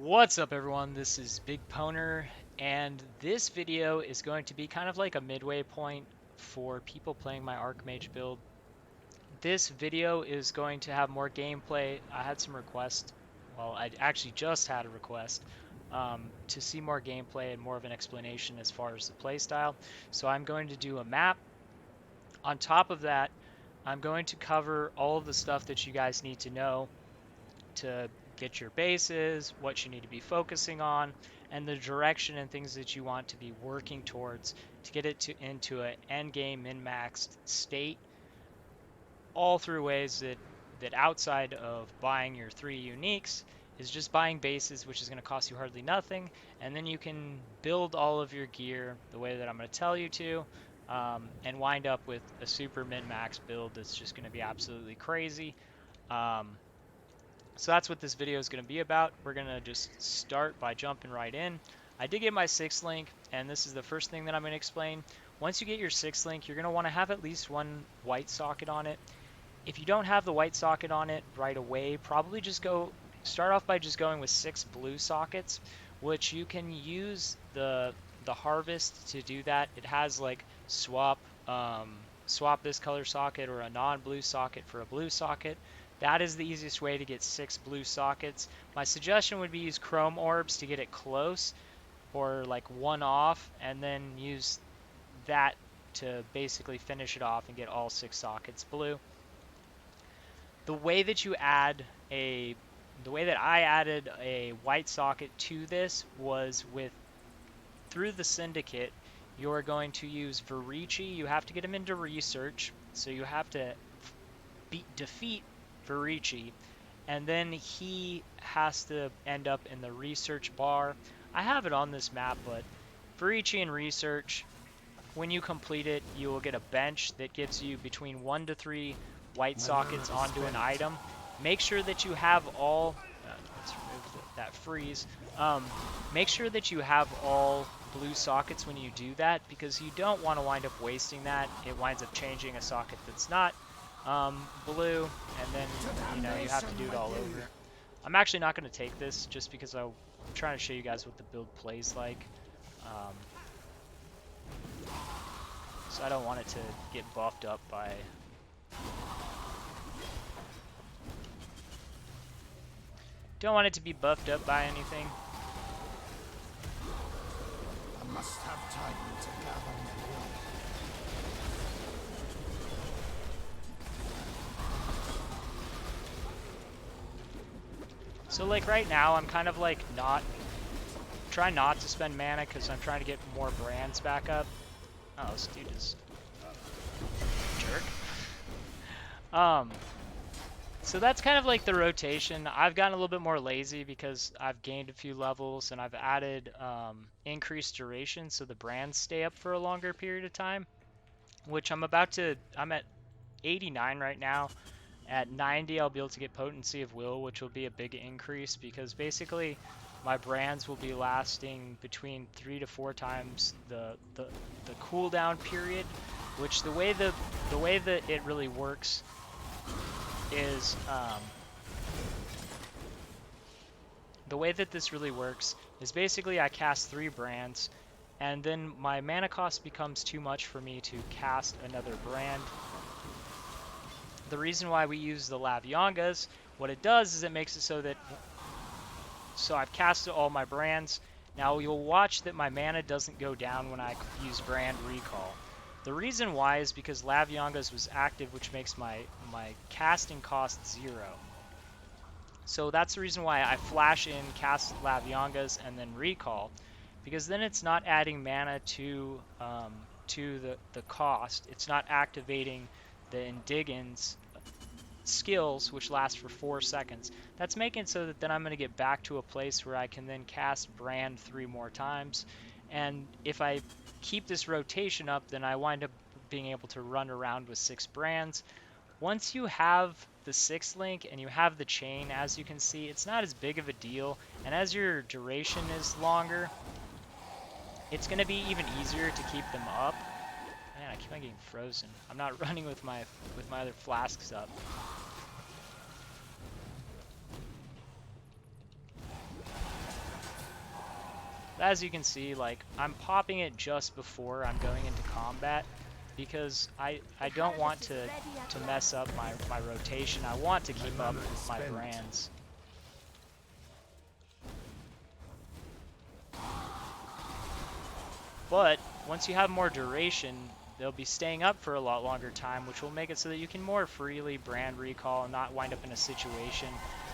What's up everyone, this is BigPowner, and this video is going to be kind of like a midway point for people playing my Archmage build. This video is going to have more gameplay. I had some requests, well I actually just had a request to see more gameplay and more of an explanation as far as the playstyle. So I'm going to do a map. On top of that, I'm going to cover all of the stuff that you guys need to know to get your bases, what you need to be focusing on, and the direction and things that you want to be working towards to get it into an end game min-maxed state, all through ways that outside of buying your 3 uniques is just buying bases, which is going to cost you hardly nothing, and then you can build all of your gear the way that I'm going to tell you to, and wind up with a super min-max build that's just going to be absolutely crazy. So that's what this video is going to be about. We're going to just start by jumping right in. I did get my 6th link, and this is the first thing that I'm going to explain. Once you get your 6th link, you're going to want to have at least one white socket on it. If you don't have the white socket on it right away, probably just start off by just going with 6 blue sockets, which you can use the harvest to do that. It has like swap this color socket or a non-blue socket for a blue socket. That is the easiest way to get 6 blue sockets. My suggestion would be use chrome orbs to get it close, or like one off, and then use that to basically finish it off and get all 6 sockets blue. The way that I added a white socket to this was through the syndicate. You're going to use Verici. You have to get him into research, so you have to defeat Verici, and then he has to end up in the research bar. I have it on this map, but Verici and research, when you complete it, you will get a bench that gives you between 1 to 3 white sockets onto an item. Make sure that you have all let's remove that freeze. Make sure that you have all blue sockets when you do that, because you don't want to wind up wasting that. It winds up changing a socket that's not blue, and then you have to do it all over. I'm actually not going to take this just because I'm trying to show you guys what the build plays like. So I don't want it to get buffed up by anything. I must have time to gather meteor. So like right now, I'm kind of like trying not to spend mana because I'm trying to get more brands back up. Oh, this dude is jerk. So that's kind of like the rotation. I've gotten a little bit more lazy because I've gained a few levels and I've added increased duration, so the brands stay up for a longer period of time, which I'm at 89 right now. At 90, I'll be able to get Potency of Will, which will be a big increase, because basically my brands will be lasting between 3 to 4 times the cooldown period, which the way that it really works is basically I cast 3 brands, and then my mana cost becomes too much for me to cast another brand. The reason why we use the Lavyangas, what it does is it makes it so I've casted all my brands. Now you'll watch that my mana doesn't go down when I use brand recall. The reason why is because Lavyangas was active, which makes my casting cost 0. So that's the reason why I flash in, cast Lavyangas, and then recall, because then it's not adding mana to the cost. It's not activating the Indigans skills, which last for 4 seconds. That's making it so that then I'm going to get back to a place where I can then cast brand 3 more times. And if I keep this rotation up, then I wind up being able to run around with 6 brands. Once you have the 6th link and you have the chain, as you can see, it's not as big of a deal, and as your duration is longer, it's going to be even easier to keep them up. Man, I keep on getting frozen. I'm not running with my other flasks up. But as you can see, like, I'm popping it just before I'm going into combat because I don't want to mess up my rotation. I want to keep up my brands. But once you have more duration, they'll be staying up for a lot longer time, which will make it so that you can more freely brand recall and not wind up in a situation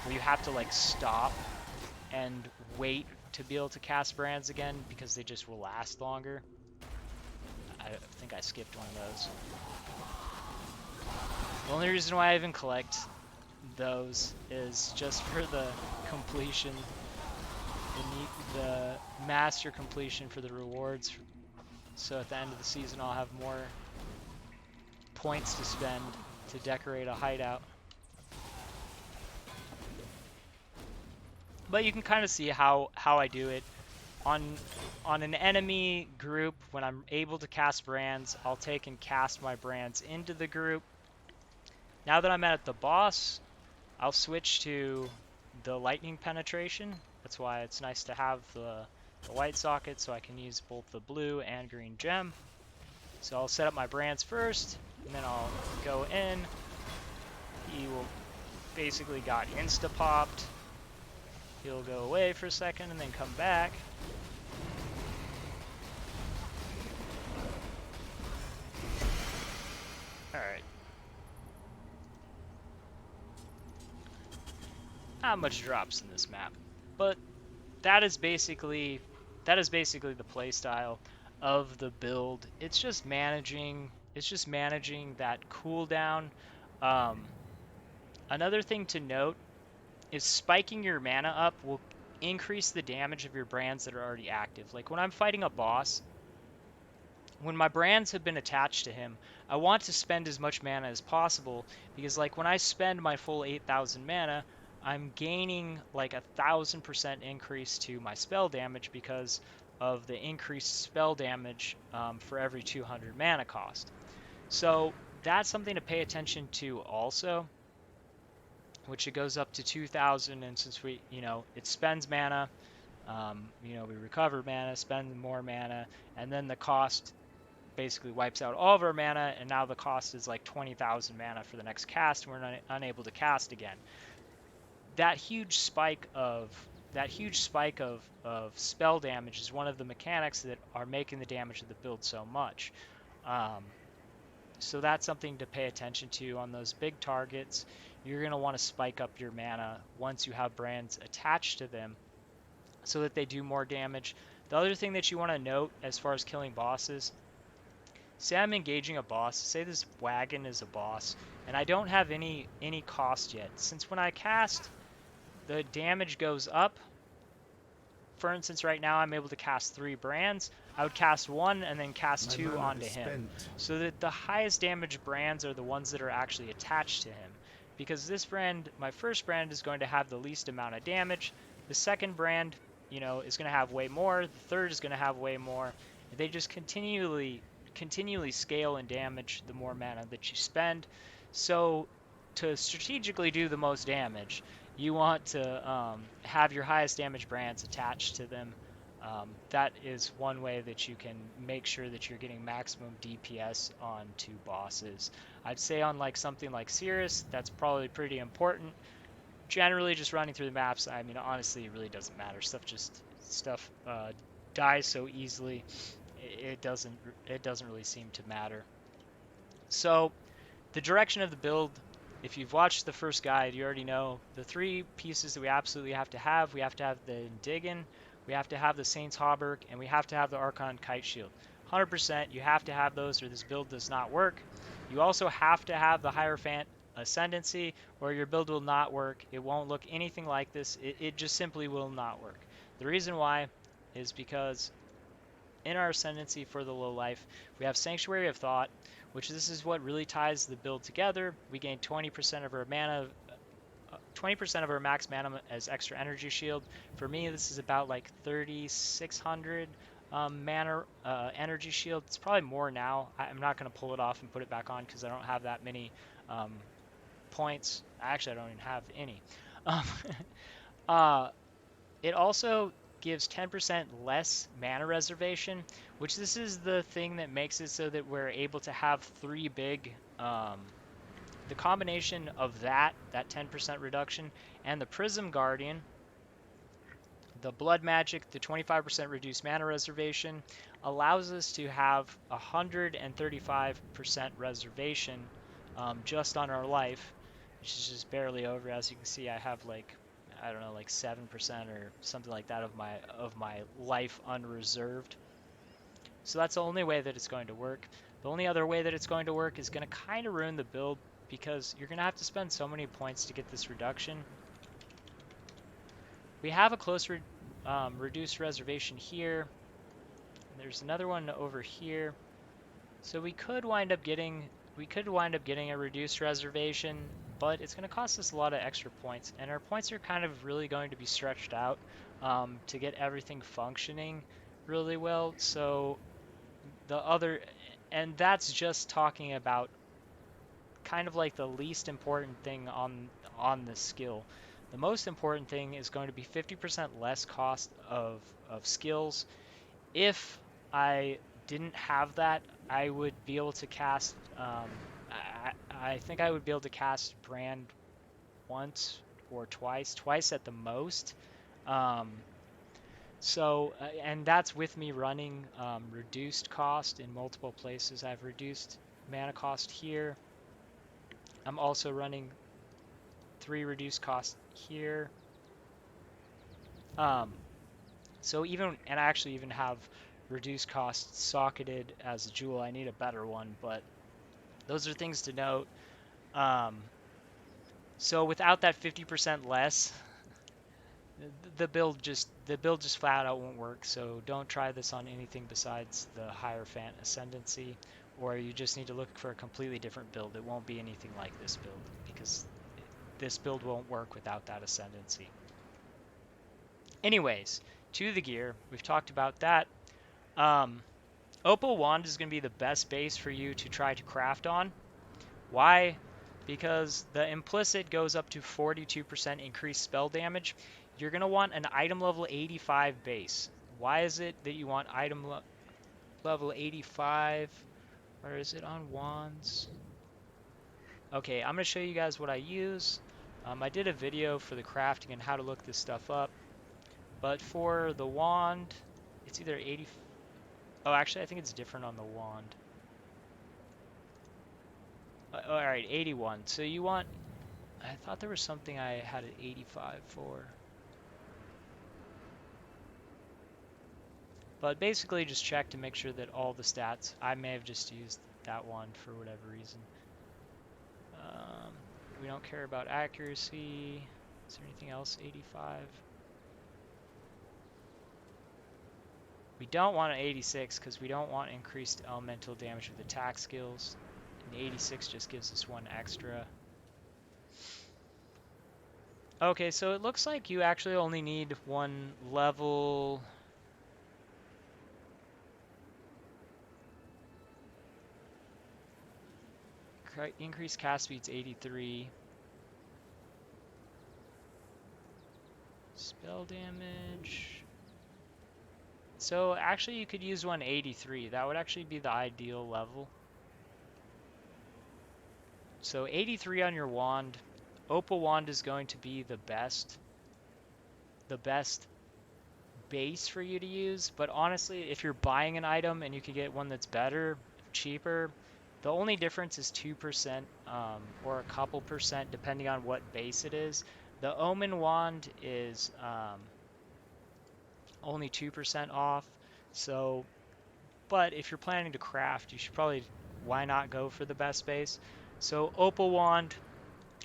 where you have to like stop and wait to be able to cast brands again because they just will last longer. I think I skipped one of those. The only reason why I even collect those is just for the completion, the master completion for the rewards. So at the end of the season, I'll have more points to spend to decorate a hideout. But you can kind of see how I do it. On an enemy group, when I'm able to cast brands, I'll take and cast my brands into the group. Now that I'm at the boss, I'll switch to the lightning penetration. That's why it's nice to have the white socket so I can use both the blue and green gem. So I'll set up my brands first, and then I'll go in. He will basically got insta-popped. He'll go away for a second and then come back. Alright. Not much drops in this map, but that is basically the playstyle of the build. It's just managing that cooldown. Another thing to note is spiking your mana up will increase the damage of your brands that are already active. Like when I'm fighting a boss, when my brands have been attached to him, I want to spend as much mana as possible because like when I spend my full 8,000 mana, I'm gaining like 1,000% increase to my spell damage because of the increased spell damage for every 200 mana cost. So that's something to pay attention to also, which it goes up to 2,000, and since we, it spends mana, we recover mana, spend more mana, and then the cost basically wipes out all of our mana, and now the cost is like 20,000 mana for the next cast, and we're unable to cast again. That huge spike of spell damage is one of the mechanics that are making the damage of the build so much. So that's something to pay attention to on those big targets. You're going to want to spike up your mana once you have brands attached to them so that they do more damage. The other thing that you want to note as far as killing bosses, say I'm engaging a boss, say this wagon is a boss, and I don't have any cost yet. Since when I cast, the damage goes up. For instance, right now I'm able to cast 3 brands. I would cast 1 and then cast 2 onto him. So that the highest damage brands are the ones that are actually attached to him. Because this brand, my first brand, is going to have the least amount of damage. The second brand, is going to have way more. The third is going to have way more. They just continually scale in damage the more mana that you spend. So to strategically do the most damage, you want to have your highest damage brands attached to them. That is one way that you can make sure that you're getting maximum DPS on 2 bosses. I'd say on like something like Sirus, that's probably pretty important. Generally, just running through the maps, I mean, honestly, it really doesn't matter. Stuff dies so easily. It doesn't really seem to matter. So the direction of the build, if you've watched the first guide, you already know the 3 pieces that we absolutely have to have. We have to have the Indigan, we have to have the Saint's Hauberk, and we have to have the Archon Kite Shield. 100%, you have to have those or this build does not work. You also have to have the Hierophant Ascendancy or your build will not work. It won't look anything like this. It just simply will not work. The reason why is because in our Ascendancy for the low life, we have Sanctuary of Thought, which this is what really ties the build together. We gain 20% of our mana, 20% of our max mana as extra energy shield. For me, this is about like 3,600 mana energy shield. It's probably more now. I'm not going to pull it off and put it back on because I don't have that many points. Actually, I don't even have any. It also gives 10% less mana reservation, which this is the thing that makes it so that we're able to have 3 big, the combination of that 10% reduction, and the Prism Guardian, the Blood Magic, the 25% reduced mana reservation, allows us to have 135% reservation just on our life, which is just barely over. As you can see, I have like, I don't know, like 7% or something like that of my life unreserved. So that's the only way that it's going to work. The only other way that it's going to work is going to kind of ruin the build, because you're going to have to spend so many points to get this reduction. We have a close reduced reservation here. There's another one over here. So we could wind up getting a reduced reservation, but it's going to cost us a lot of extra points, and our points are kind of really going to be stretched out to get everything functioning really well. So and that's just talking about kind of like the least important thing on the skill. The most important thing is going to be 50% less cost of skills. If I didn't have that, I would be able to cast, I think I would be able to cast Brand once or twice at the most. And that's with me running reduced cost in multiple places. I've reduced mana cost here. I'm also running 3 reduced cost here. So and I actually even have reduced cost socketed as a jewel. I need a better one, but those are things to note. So without that 50% less, the build just flat out won't work. So don't try this on anything besides the Hierophant Ascendancy, or you just need to look for a completely different build. It won't be anything like this build, because this build won't work without that Ascendancy. Anyways, to the gear, we've talked about that. Opal Wand is going to be the best base for you to try to craft on. Why? Because the implicit goes up to 42% increased spell damage. You're going to want an item level 85 base. Why is it that you want item level 85? Where is it on wands? Okay, I'm going to show you guys what I use. I did a video for the crafting and how to look this stuff up. But for the wand, it's either 80. Oh, actually, I think it's different on the wand. All right, 81. So you want, I thought there was something I had an 85 for. But basically just check to make sure that all the stats, I may have just used that one for whatever reason. We don't care about accuracy. Is there anything else? 85. We don't want an 86 because we don't want increased elemental damage with attack skills. And the 86 just gives us 1 extra. Okay, so it looks like you actually only need 1 level. Increased cast speed's 83. Spell damage. So actually you could use 183. That would actually be the ideal level. So 83 on your wand. Opal Wand is going to be the best base for you to use. But honestly, if you're buying an item and you can get one that's better, cheaper, the only difference is 2% or a couple percent depending on what base it is. The Omen Wand is only 2% off. So, but if you're planning to craft, you should probably, why not go for the best base? So Opal Wand,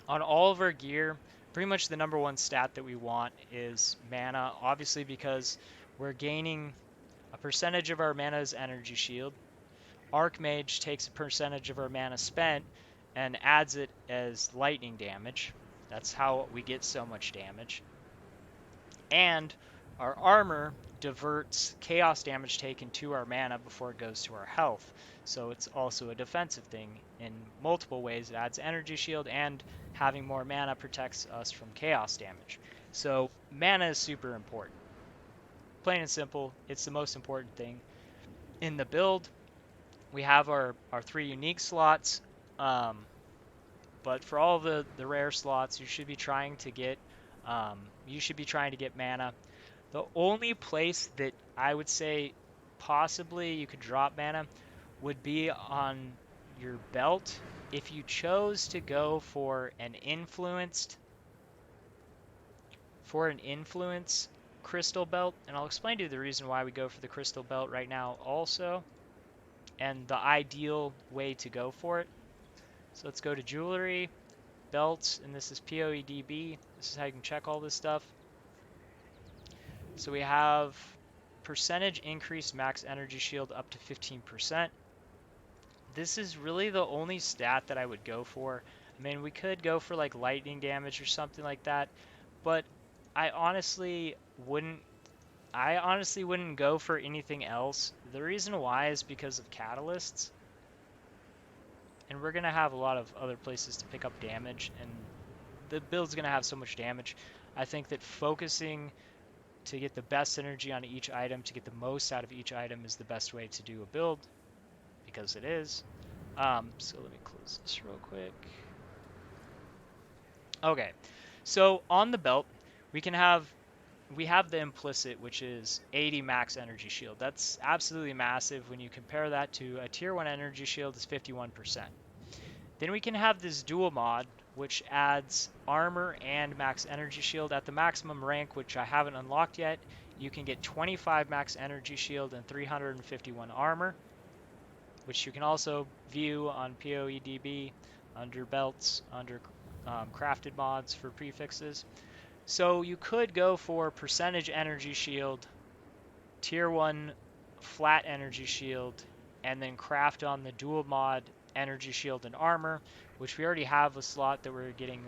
on all of our gear, pretty much the #1 stat that we want is mana, obviously because we're gaining a percentage of our mana's energy shield. Archmage takes a percentage of our mana spent and adds it as lightning damage. That's how we get so much damage. And our armor diverts chaos damage taken to our mana before it goes to our health. So it's also a defensive thing in multiple ways. It adds energy shield, and having more mana protects us from chaos damage. So mana is super important. plain and simple, it's the most important thing. In the build, we have our 3 unique slots, but for all the rare slots, you should be trying to get mana. The only place that I would say possibly you could drop mana would be on your belt if you chose to go for an influence crystal belt, and I'll explain to you the reason why we go for the crystal belt right now also, and the ideal way to go for it. So let's go to jewelry, belts, and this is POEDB. This is how you can check all this stuff. So we have percentage increased max energy shield up to 15%. This is really the only stat that I would go for. I mean, we could go for like lightning damage or something like that, but I honestly wouldn't go for anything else. The reason why is because of catalysts. And we're going to have a lot of other places to pick up damage, and the build's going to have so much damage. I think that focusing to get the best synergy on each item, to get the most out of each item, is the best way to do a build, because it is. So let me close this real quick. Okay, so on the belt, we have the implicit, which is 80 max energy shield. That's absolutely massive when you compare that to a tier 1 energy shield is 51%. Then we can have this dual mod, which adds armor and max energy shield. At the maximum rank, which I haven't unlocked yet, you can get 25 max energy shield and 351 armor, which you can also view on POEDB, under belts, under crafted mods for prefixes. So you could go for percentage energy shield, tier 1 flat energy shield, and then craft on the dual mod energy shield and armor, which we already have a slot that we're getting,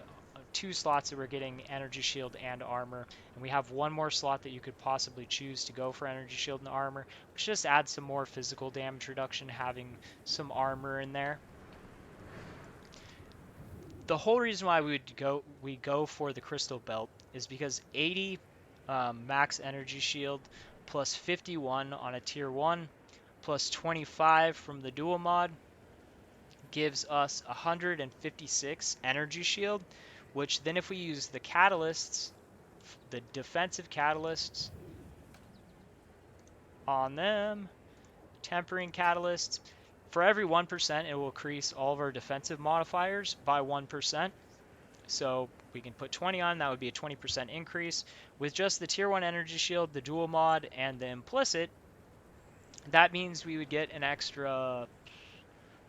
2 slots that we're getting energy shield and armor, and we have 1 more slot that you could possibly choose to go for energy shield and armor, which just adds some more physical damage reduction having some armor in there. The whole reason why we go for the crystal belt is because 80 max energy shield plus 51 on a tier 1 plus 25 from the dual mod gives us 156 energy shield, which then if we use the catalysts, the defensive catalysts on them, tempering catalysts, for every 1% it will increase all of our defensive modifiers by 1%. So we can put 20 on, that would be a 20% increase. With just the tier 1 energy shield, the dual mod, and the implicit, that means we would get an extra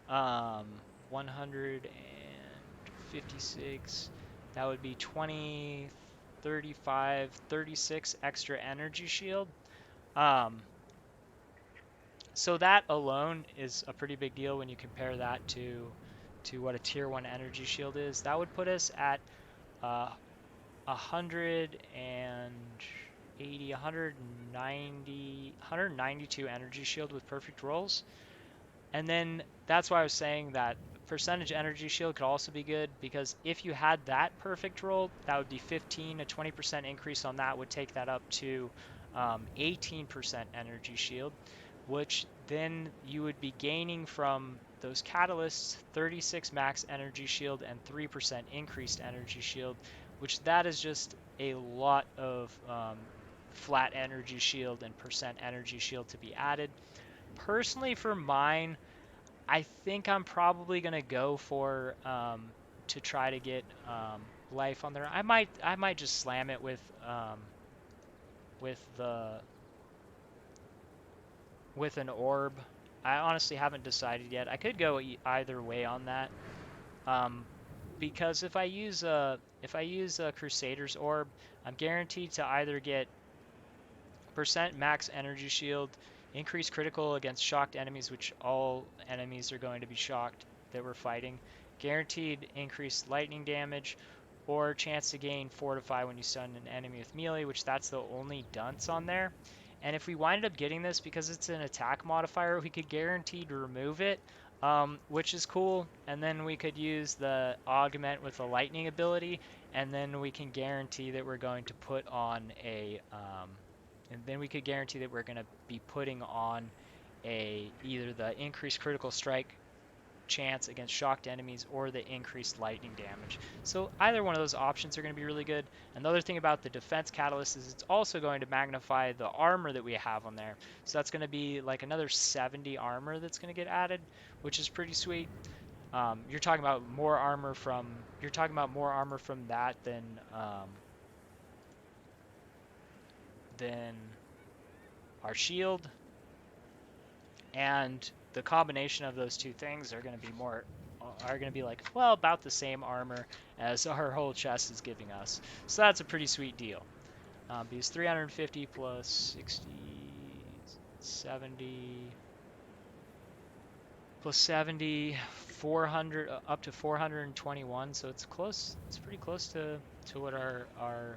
156, that would be 20, 35, 36 extra energy shield. So that alone is a pretty big deal when you compare that to what a tier 1 energy shield is. That would put us at 180, 190, 192 energy shield with perfect rolls. And then that's why I was saying that percentage energy shield could also be good, because if you had that perfect roll, that would be 15, a 20% increase on that would take that up to 18% energy shield, which then you would be gaining from those catalysts 36 max energy shield and 3% increased energy shield, which that is just a lot of flat energy shield and percent energy shield to be added. Personally, for mine, I think I'm probably gonna go for to try to get life on there. I might just slam it with an orb. I honestly haven't decided yet. I could go either way on that, because if I use a Crusader's orb, I'm guaranteed to either get percent max energy shield, increase critical against shocked enemies, which all enemies are going to be shocked that we're fighting, guaranteed increased lightning damage, or chance to gain fortify when you stun an enemy with melee, which that's the only dunce on there. And if we wind up getting this, because it's an attack modifier, we could guarantee to remove it, which is cool. And then we could use the augment with a lightning ability, and then we can guarantee that we're going to put on a And then we could guarantee that we're going to be putting on either the increased critical strike chance against shocked enemies or the increased lightning damage. So either one of those options are going to be really good. And the other thing about the defense catalyst is it's also going to magnify the armor that we have on there. So that's going to be like another 70 armor that's going to get added, which is pretty sweet. You're talking about more armor from that than our shield, and the combination of those two things are going to be like, well, about the same armor as our whole chest is giving us. So that's a pretty sweet deal. Because 350 plus 60, 70, plus 70, 400, up to 421. So it's close. It's pretty close to what our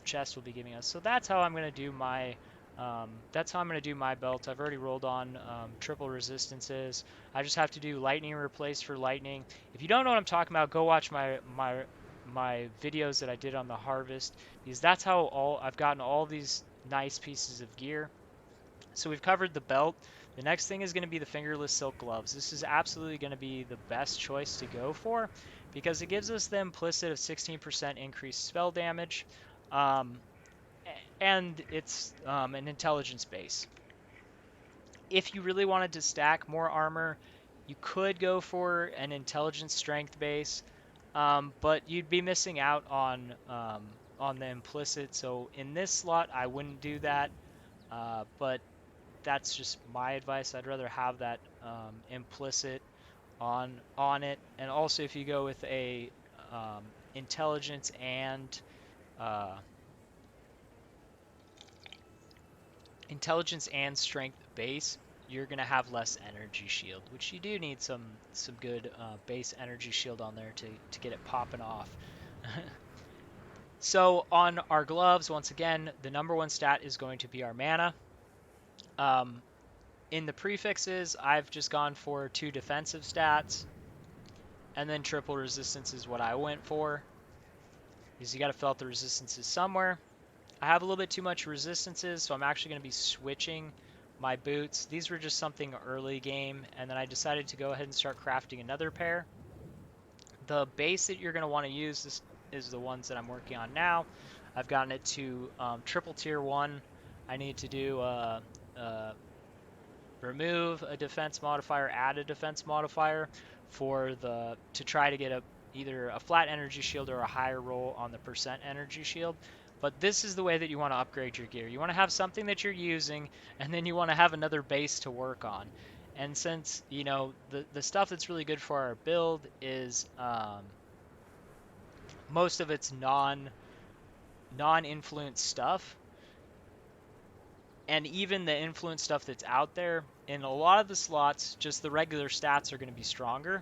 chest will be giving us. So that's how I'm going to do my belt. I've already rolled on triple resistances. I just have to do lightning replace for lightning. If you don't know what I'm talking about, go watch my videos that I did on the harvest, because that's how I've gotten all these nice pieces of gear. So we've covered the belt. The next thing is going to be the fingerless silk gloves. This is absolutely going to be the best choice to go for, because it gives us the implicit of 16% increased spell damage. And it's an intelligence base. If you really wanted to stack more armor, you could go for an intelligence strength base, but you'd be missing out on the implicit. So in this slot, I wouldn't do that, but that's just my advice. I'd rather have that implicit on it. And also, if you go with a intelligence and strength base, you're going to have less energy shield, which you do need some good base energy shield on there to get it popping off. So on our gloves, once again, the number one stat is going to be our mana. In the prefixes, I've just gone for 2 defensive stats, and then triple resistance is what I went for, because you got to fill out the resistances somewhere. I have a little bit too much resistances, so I'm actually going to be switching my boots. These were just something early game, and then I decided to go ahead and start crafting another pair. The base that you're going to want to use is the ones that I'm working on now. I've gotten it to triple tier 1. I need to do remove a defense modifier, add a defense modifier to try to get either a flat energy shield or a higher roll on the percent energy shield. But this is the way that you want to upgrade your gear. You want to have something that you're using, and then you want to have another base to work on. And since, the stuff that's really good for our build is most of it's non-influence stuff, and even the influence stuff that's out there, in a lot of the slots, just the regular stats are going to be stronger.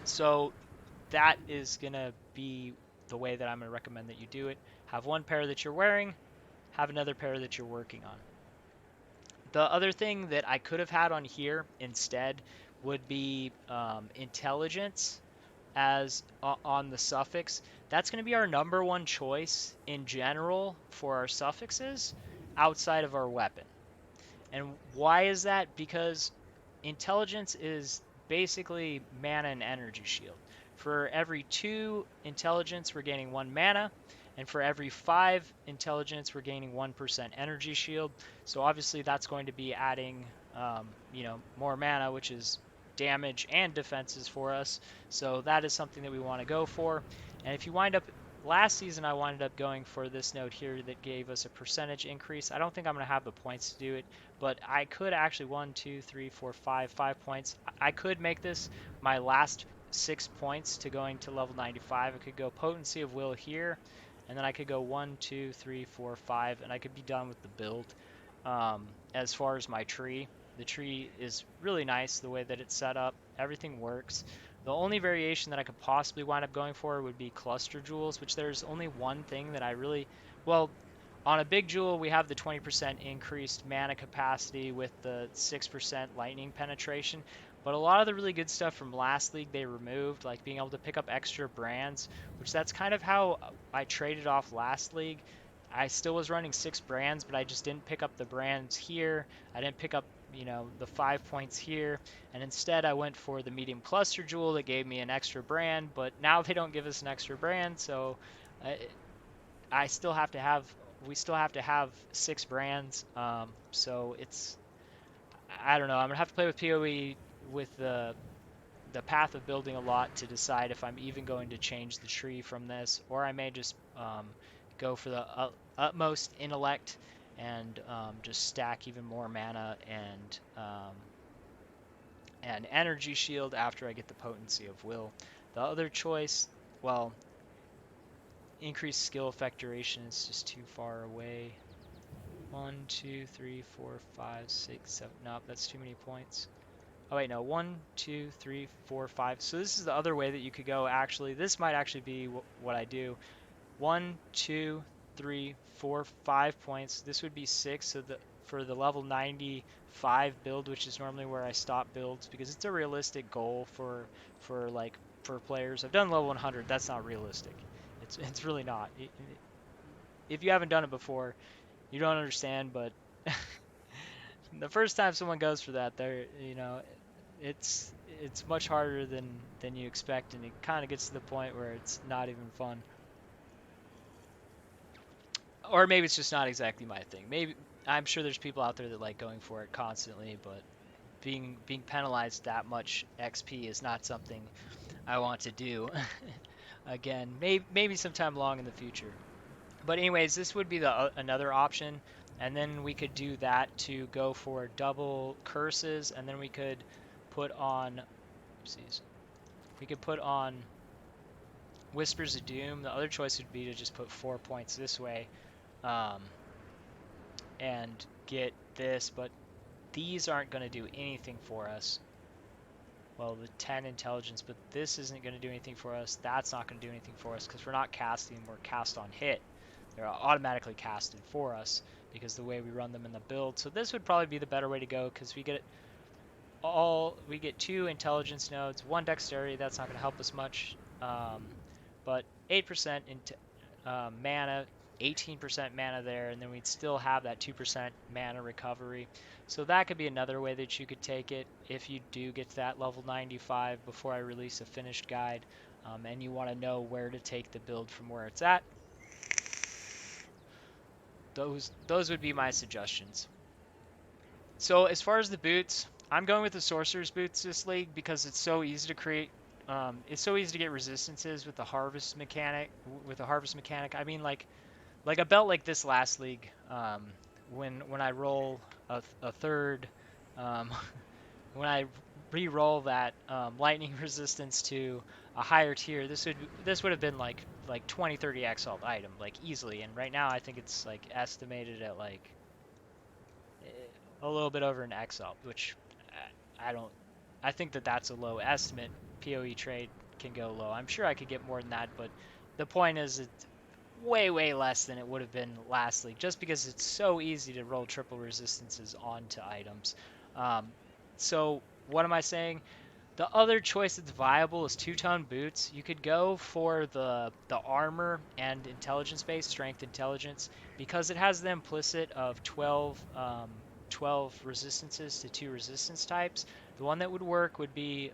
So that is going to be the way that I'm going to recommend that you do it. Have one pair that you're wearing, have another pair that you're working on. The other thing that I could have had on here instead would be intelligence as on the suffix. That's going to be our number one choice in general for our suffixes outside of our weapon. And why is that? Because intelligence is basically mana and energy shield. For every 2 intelligence, we're gaining 1 mana, and for every 5 intelligence, we're gaining 1% energy shield. So obviously that's going to be adding more mana, which is damage and defenses for us. So that is something that we want to go for. And if you wind up, last season I winded up going for this node here that gave us a percentage increase. I don't think I'm going to have the points to do it, but I could actually 1, 2, 3, 4, 5 points. I could make this my last 6 points to going to level 95. I could go Potency of Will here, and then I could go 1, 2, 3, 4, 5, and I could be done with the build. As far as my tree, the tree is really nice the way that it's set up. Everything works. The only variation that I could possibly wind up going for would be cluster jewels, which there's only one thing that I really, well, on a big jewel we have the 20% increased mana capacity with the 6% lightning penetration, but a lot of the really good stuff from last league they removed, like being able to pick up extra brands, which that's kind of how I traded off last league. I still was running 6 brands, but I just didn't pick up the brands here. I didn't pick up, you know, the 5 points here, and instead I went for the medium cluster jewel that gave me an extra brand, but now they don't give us an extra brand, so I still have to have, we still have to have 6 brands. So it's, I don't know. I'm gonna have to play with PoE with the path of building a lot to decide if I'm even going to change the tree from this, or I may just go for the utmost intellect and just stack even more mana and energy shield after I get the potency of will. The other choice, well, increased skill effect duration is just too far away. 1, 2, 3, 4, 5, 6, 7. Nope, that's too many points. Oh wait, no. 1, 2, 3, 4, 5. So this is the other way that you could go. Actually, this might actually be what I do. 1, 2, 3, 4, 5 points. This would be 6. So for the level 95 build, which is normally where I stop builds, because it's a realistic goal for players. I've done level 100. That's not realistic. It's really not. If you haven't done it before, you don't understand. But the first time someone goes for that, they're, you know, it's much harder than you expect, and it kind of gets to the point where it's not even fun. Or maybe it's just not exactly my thing. Maybe I'm sure there's people out there that like going for it constantly, but being penalized that much XP is not something I want to do. Again, maybe sometime long in the future. But anyways, this would be the another option, and then we could do that to go for double curses, and then we could put on, oopsies, we could put on Whispers of Doom. The other choice would be to just put 4 points this way, um, and get this, but these aren't going to do anything for us. Well, the 10 intelligence, but this isn't going to do anything for us. That's not going to do anything for us because we're not casting, we're cast on hit. They're automatically casted for us because the way we run them in the build. So this would probably be the better way to go because we get 2 intelligence nodes, 1 dexterity. That's not going to help us much, but 8% into mana, 18% mana there, and then we'd still have that 2% mana recovery. So that could be another way that you could take it if you do get to that level 95 before I release a finished guide, and you want to know where to take the build from where it's at. Those would be my suggestions. So as far as the boots, I'm going with the Sorcerer's Boots this league because it's so easy to create. It's so easy to get resistances with the harvest mechanic. I mean, like a belt like this last league, when I roll a third, um, when I re-roll that lightning resistance to a higher tier, this would have been like 20, 30 exalt item like easily. And right now I think it's like estimated at like a little bit over an exalt, which I don't. I think that's a low estimate. PoE trade can go low. I'm sure I could get more than that, but the point is it's way less than it would have been last league, just because it's so easy to roll triple resistances onto items. So what am I saying? The other choice that's viable is two-tone boots. You could go for the armor and intelligence base, strength intelligence, because it has the implicit of 12 resistances to 2 resistance types. The one that would work would be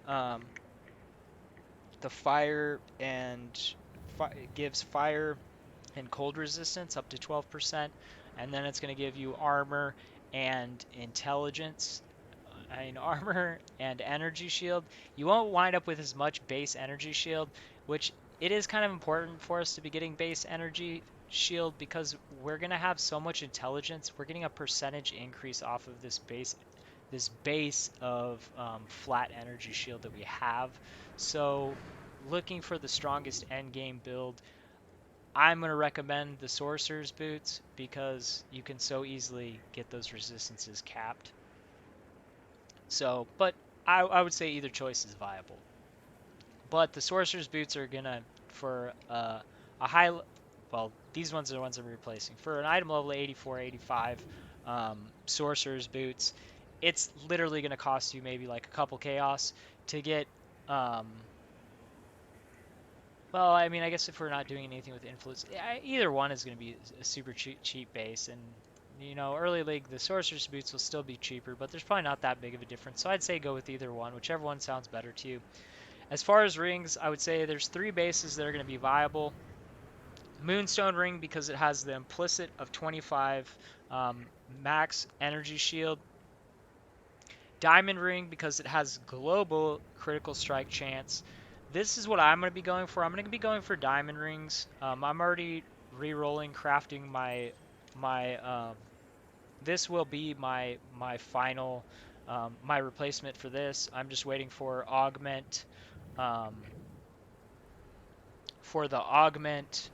the fire and it gives fire and cold resistance up to 12%, and then it's going to give you armor and intelligence. I mean, armor and energy shield. You won't wind up with as much base energy shield, which it is kind of important for us to be getting base energy shield because we're going to have so much intelligence. We're getting a percentage increase off of this base of flat energy shield that we have. So looking for the strongest end game build, I'm going to recommend the Sorcerer's Boots because you can so easily get those resistances capped. So, but I would say either choice is viable. But the Sorcerer's Boots are going to, for a high, well, these ones are the ones I'm replacing. For an item level 84, 85, Sorcerer's Boots, it's literally going to cost you maybe like a couple chaos to get Well, I mean, I guess if we're not doing anything with influence, either one is going to be a super cheap base, and early league the sorcerer's boots will still be cheaper, but there's probably not that big of a difference. So I'd say go with either one, whichever one sounds better to you. As far as rings, I would say there's three bases that are going to be viable. Moonstone ring because it has the implicit of 25 max energy shield. Diamond ring because it has global critical strike chance. This is what I'm going to be going for. I'm going to be going for diamond rings. I'm already re-rolling, crafting my. This will be my final my replacement for this. I'm just waiting um, for the augment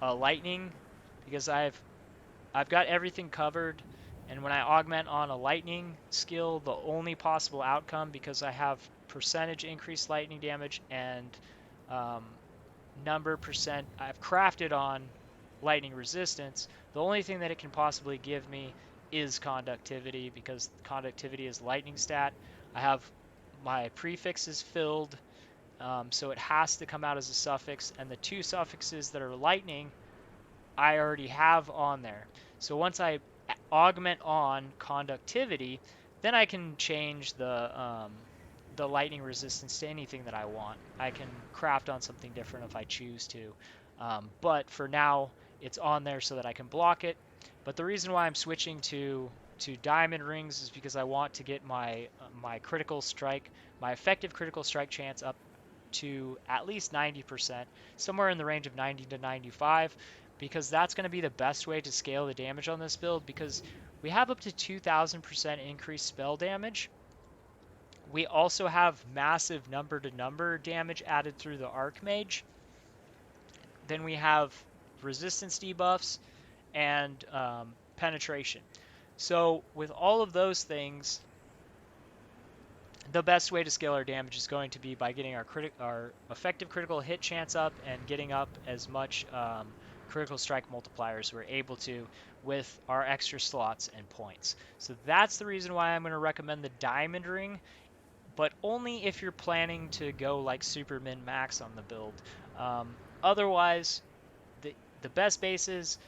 lightning because I've got everything covered, and when I augment on a lightning skill, the only possible outcome, because I have percentage increased lightning damage and um, number percent I've crafted on lightning resistance, the only thing that it can possibly give me is conductivity, because conductivity is lightning stat. I have my prefixes filled, so it has to come out as a suffix, and the two suffixes that are lightning I already have on there. So once I augment on conductivity, then I can change the lightning resistance to anything that I want. I can craft on something different if I choose to. But for now, it's on there so that I can block it. But the reason why I'm switching to diamond rings is because I want to get my critical strike, my effective critical strike chance up to at least 90%, somewhere in the range of 90 to 95, because that's going to be the best way to scale the damage on this build, because we have up to 2000% increased spell damage. We also have massive number to number damage added through the Archmage. Then we have resistance debuffs and penetration. So with all of those things, the best way to scale our damage is going to be by getting our effective critical hit chance up and getting up as much critical strike multipliers as we're able to with our extra slots and points. So that's the reason why I'm going to recommend the diamond ring, but only if you're planning to go like super min max on the build. Otherwise, the best bases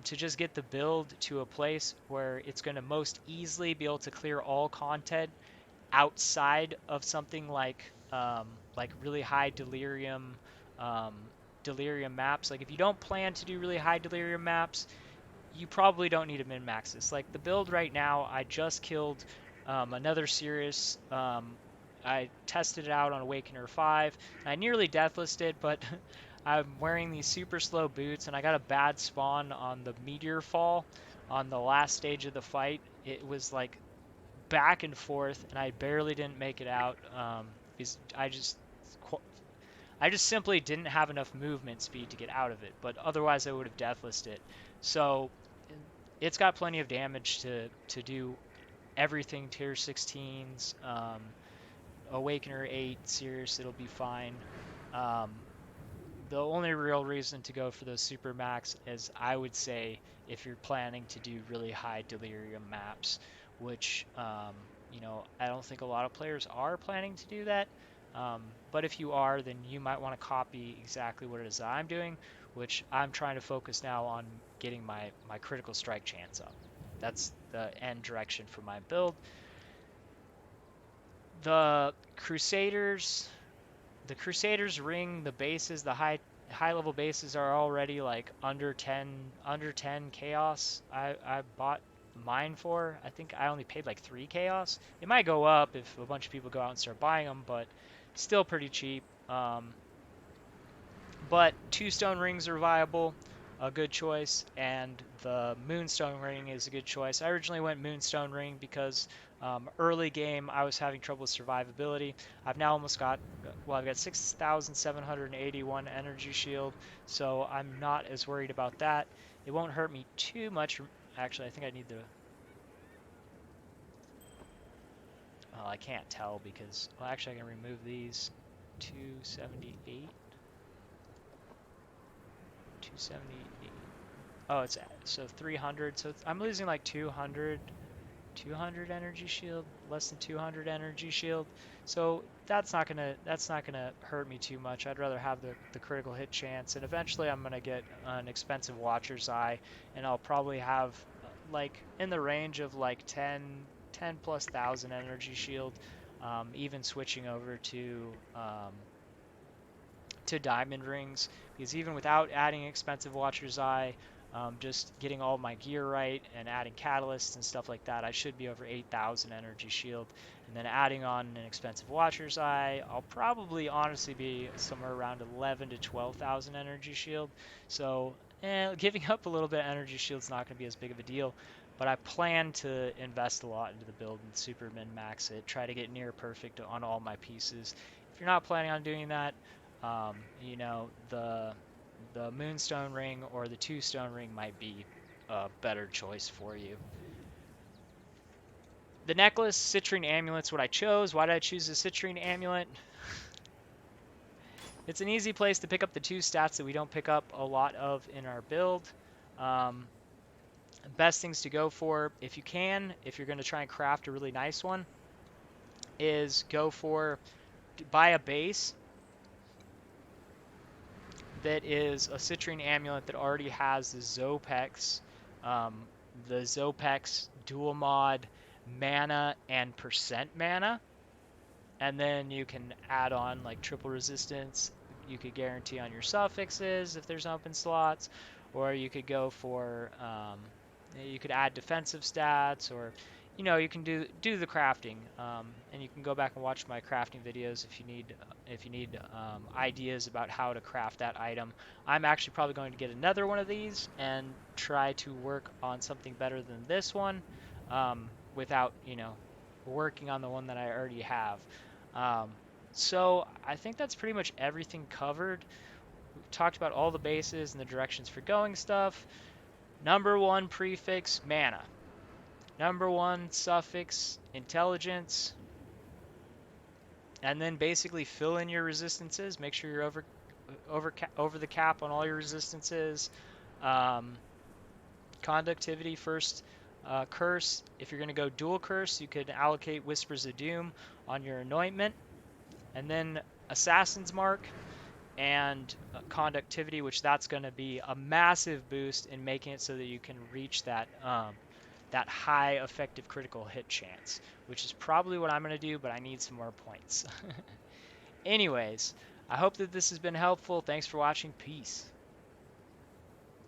to just get the build to a place where it's going to most easily be able to clear all content outside of something like really high um, delirium maps. Like if you don't plan to do really high delirium maps, you probably don't need to min max this. Like the build right now, I just killed another Sirus. I tested it out on Awakener 5. I nearly deathlessed it, but I'm wearing these super slow boots, and I got a bad spawn on the meteor fall on the last stage of the fight. It was like back and forth, and I barely didn't make it out because I just simply didn't have enough movement speed to get out of it. But otherwise, I would have deathlessed it. So it's got plenty of damage to do everything tier 16s. Awakener 8, Sirus, it'll be fine. Um, the only real reason to go for those super max is, I would say, if you're planning to do really high delirium maps, which I don't think a lot of players are planning to do that. But if you are, then you might want to copy exactly what it is that I'm doing, which I'm trying to focus now on getting my critical strike chance up. That's the end direction for my build. The Crusaders the Crusaders ring, the bases, the high level bases are already like under 10 chaos. I bought mine for. I think I only paid like 3 chaos. It might go up if a bunch of people go out and start buying them, but still pretty cheap. But 2 stone rings are viable, a good choice, and the moonstone ring is a good choice. I originally went moonstone ring because early game I was having trouble with survivability. I've now almost got, well, I've got 6,781 energy shield, so I'm not as worried about that. It won't hurt me too much. Actually, I think I need the, well, I can't tell because, well, actually I can remove these. 278. 278. Oh, it's so 300. So I'm losing like 200 200 energy shield, less than 200 energy shield. So that's not gonna hurt me too much. I'd rather have the critical hit chance, and eventually I'm gonna get an expensive Watcher's Eye, and I'll probably have like in the range of like 10 plus thousand energy shield, even switching over to diamond rings, because even without adding expensive Watcher's Eye, just getting all my gear right and adding catalysts and stuff like that, I should be over 8,000 energy shield. And then adding on an expensive Watcher's Eye, I'll probably honestly be somewhere around 11 to 12,000 energy shield. So giving up a little bit of energy shield is not going to be as big of a deal. But I plan to invest a lot into the build and super min max it, try to get near perfect on all my pieces. If you're not planning on doing that, you know, the Moonstone Ring or the Two Stone Ring might be a better choice for you. The necklace, Citrine Amulet's what I chose. Why did I choose the Citrine Amulet? It's an easy place to pick up the 2 stats that we don't pick up a lot of in our build. Best things to go for, if you can, if you're going to try and craft a really nice one, is buy a base that is a Citrine Amulet that already has the Zopex dual mod mana and percent mana, and then you can add on like triple resistance. You could guarantee on your suffixes if there's open slots, or you could go for you could add defensive stats, or you know, you can do the crafting, and you can go back and watch my crafting videos if you need ideas about how to craft that item. I'm actually probably going to get another one of these and try to work on something better than this one, without, you know, working on the one that I already have. So I think that's pretty much everything covered. We talked about all the bases and the directions for going stuff. Number 1 prefix, mana. Number 1 suffix, intelligence. And then basically fill in your resistances. Make sure you're over the cap on all your resistances. Conductivity first. Curse, if you're going to go dual curse, you could allocate Whispers of Doom on your anointment. And then Assassin's Mark and conductivity, which that's going to be a massive boost in making it so that you can reach that high effective critical hit chance, which is probably what I'm going to do, but I need some more points. Anyways, I hope that this has been helpful. Thanks for watching. Peace.